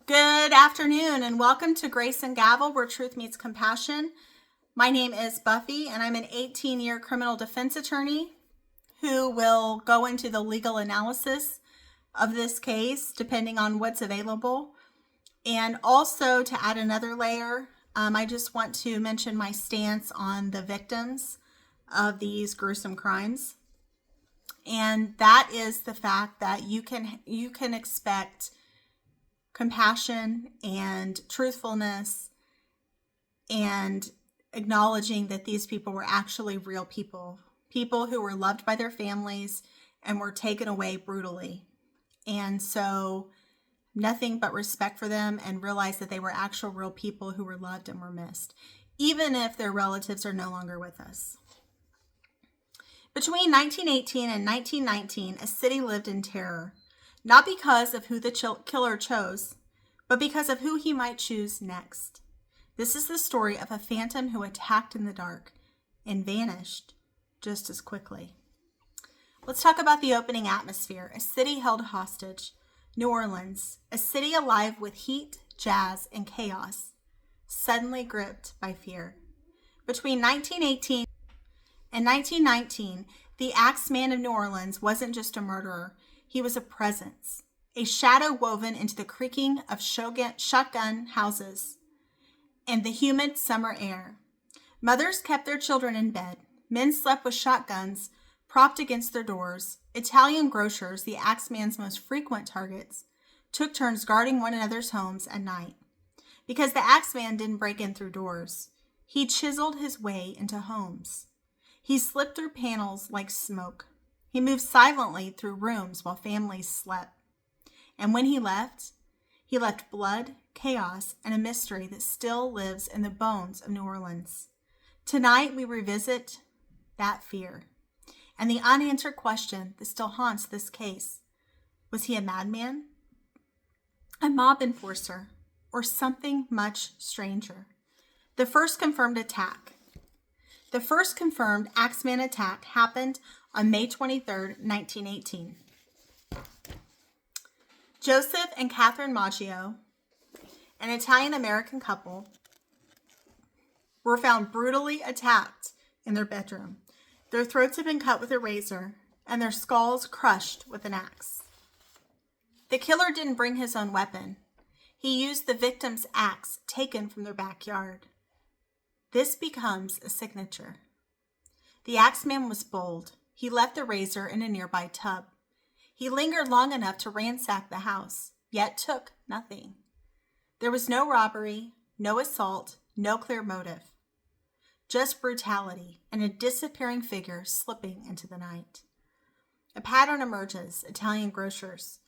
Good afternoon and welcome to Grace and Gavel, where truth meets compassion. My name is Buffy and I'm an 18-year criminal defense attorney who will go into the legal analysis of this case depending on what's available. And also, to add another layer, I just want to mention my stance on the victims of these gruesome crimes. And that is the fact that you can expect compassion and truthfulness and acknowledging that these people were actually real people who were loved by their families and were taken away brutally. And so nothing but respect for them and realize that they were actual real people who were loved and were missed, even if their relatives are no longer with us. Between 1918 and 1919, a city lived in terror. Not because of who the killer chose, but because of who he might choose next. This is the story of a phantom who attacked in the dark and vanished just as quickly. Let's talk about the opening atmosphere. A city held hostage. New Orleans, a city alive with heat, jazz, and chaos, suddenly gripped by fear. Between 1918 and 1919, the Axeman of New Orleans wasn't just a murderer. He was a presence, a shadow woven into the creaking of shotgun houses and the humid summer air. Mothers kept their children in bed. Men slept with shotguns propped against their doors. Italian grocers, the Axeman's most frequent targets, took turns guarding one another's homes at night. Because the Axeman didn't break in through doors, he chiseled his way into homes. He slipped through panels like smoke. He moved silently through rooms while families slept. And when he left blood, chaos, and a mystery that still lives in the bones of New Orleans. Tonight, we revisit that fear and the unanswered question that still haunts this case. Was he a madman, a mob enforcer, or something much stranger? The first confirmed Axeman attack happened on May 23, 1918. Joseph and Catherine Maggio, an Italian-American couple, were found brutally attacked in their bedroom. Their throats had been cut with a razor and their skulls crushed with an axe. The killer didn't bring his own weapon. He used the victim's axe taken from their backyard. This becomes a signature. The Axeman was bold. He left the razor in a nearby tub. He lingered long enough to ransack the house, yet took nothing. There was no robbery, no assault, no clear motive. Just brutality and a disappearing figure slipping into the night. A pattern emerges, Italian grocers.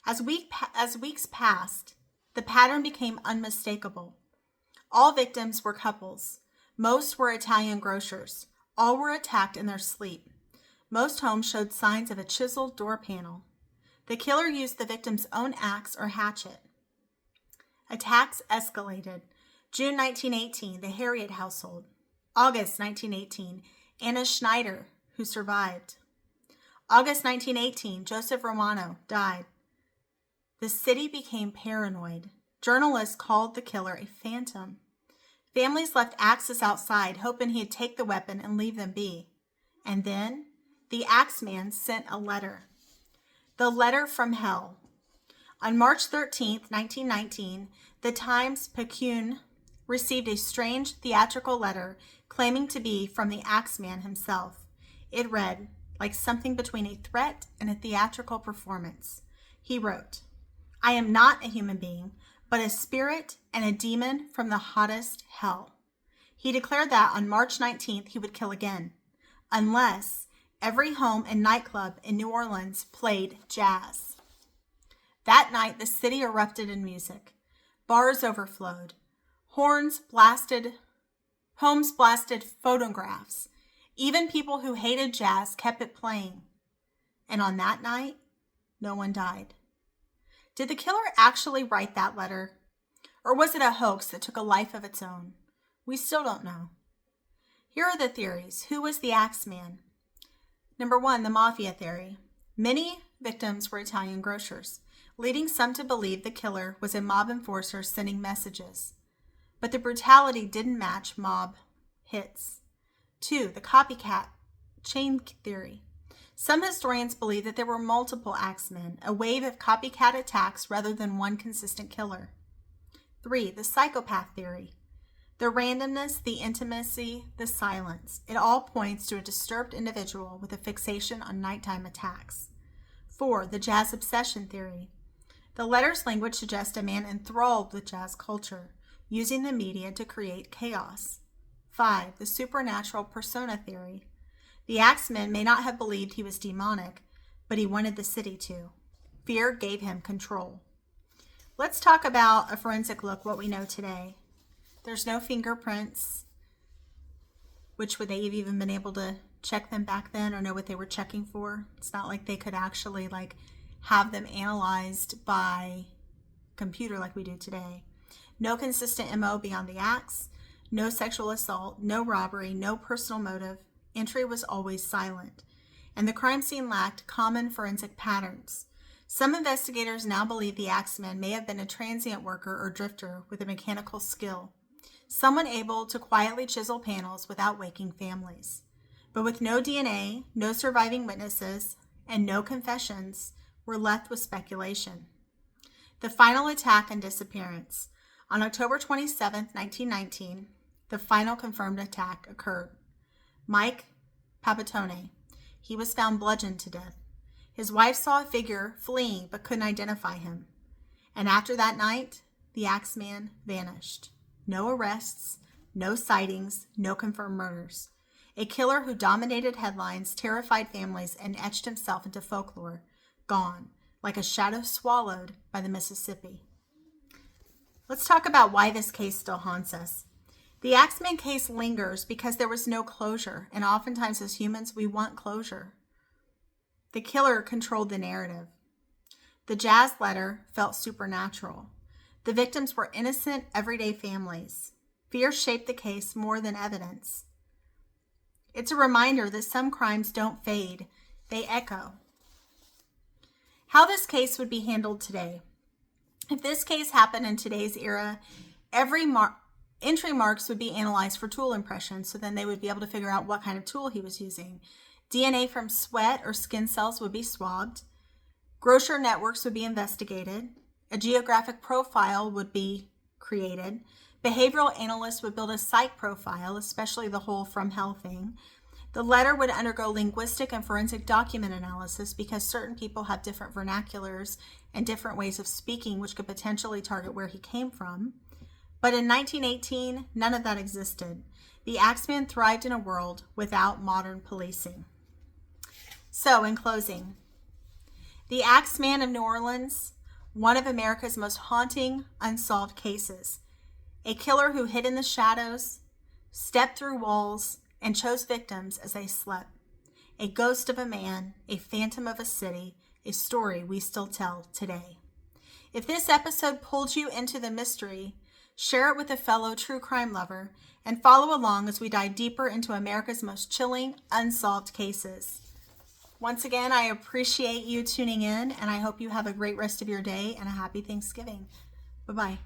As weeks passed, the pattern became unmistakable. All victims were couples. Most were Italian grocers. All were attacked in their sleep. Most homes showed signs of a chiseled door panel. The killer used the victim's own axe or hatchet. Attacks escalated. June 1918, the Harriet household. August 1918, Anna Schneider, who survived. August 1918, Joseph Romano died. The city became paranoid. Journalists called the killer a phantom. Families left axes outside, hoping he'd take the weapon and leave them be. And then the Axeman sent a letter. The letter from hell. On March 13, 1919, the Times-Picayune received a strange theatrical letter claiming to be from the Axeman himself. It read like something between a threat and a theatrical performance. He wrote, "I am not a human being, but a spirit and a demon from the hottest hell." He declared that on March 19th he would kill again, unless every home and nightclub in New Orleans played jazz. That night, the city erupted in music. Bars overflowed. Homes blasted phonographs. Even people who hated jazz kept it playing. And on that night, no one died. Did the killer actually write that letter? Or was it a hoax that took a life of its own? We still don't know. Here are the theories. Who was the Axeman? Number 1, the mafia theory. Many victims were Italian grocers. leading some to believe the killer was a mob enforcer sending messages. But the brutality didn't match mob hits. 2. The copycat chain theory. Some historians believe that there were multiple Axemen, a wave of copycat attacks rather than one consistent killer. 3. The psychopath theory. The randomness, the intimacy, the silence. It all points to a disturbed individual with a fixation on nighttime attacks. 4. The jazz obsession theory. The letter's language suggests a man enthralled with jazz culture, using the media to create chaos. 5. The supernatural persona theory. The Axeman may not have believed he was demonic, but he wanted the city to. Fear gave him control. Let's talk about a forensic look, what we know today. There's no fingerprints, which would they have even been able to check them back then or know what they were checking for? It's not like they could actually have them analyzed by computer like we do today. No consistent MO beyond the axe, no sexual assault, no robbery, no personal motive. Entry was always silent, and the crime scene lacked common forensic patterns. Some investigators now believe the Axeman may have been a transient worker or drifter with a mechanical skill, someone able to quietly chisel panels without waking families. But with no DNA, no surviving witnesses, and no confessions, we're left with speculation. The final attack and disappearance. On October 27, 1919, the final confirmed attack occurred. Mike Papatone. He was found bludgeoned to death. His wife saw a figure fleeing but couldn't identify him. And after that night, the Axeman vanished. No arrests, no sightings, no confirmed murders. A killer who dominated headlines, terrified families, and etched himself into folklore. Gone, like a shadow swallowed by the Mississippi. Let's talk about why this case still haunts us. The Axeman case lingers because there was no closure, and oftentimes as humans, we want closure. The killer controlled the narrative. The jazz letter felt supernatural. The victims were innocent, everyday families. Fear shaped the case more than evidence. It's a reminder that some crimes don't fade, they echo. How this case would be handled today. If this case happened in today's era, entry marks would be analyzed for tool impressions, so then they would be able to figure out what kind of tool he was using. DNA from sweat or skin cells would be swabbed. Grocer networks would be investigated. A geographic profile would be created. Behavioral analysts would build a psych profile, especially the whole from hell thing. The letter would undergo linguistic and forensic document analysis because certain people have different vernaculars and different ways of speaking, which could potentially target where he came from. But in 1918, none of that existed. The Axeman thrived in a world without modern policing. So, in closing, the Axeman of New Orleans, one of America's most haunting unsolved cases. A killer who hid in the shadows, stepped through walls, and chose victims as they slept. A ghost of a man, a phantom of a city, a story we still tell today. If this episode pulled you into the mystery, share it with a fellow true crime lover, and follow along as we dive deeper into America's most chilling, unsolved cases. Once again, I appreciate you tuning in, and I hope you have a great rest of your day and a happy Thanksgiving. Bye-bye.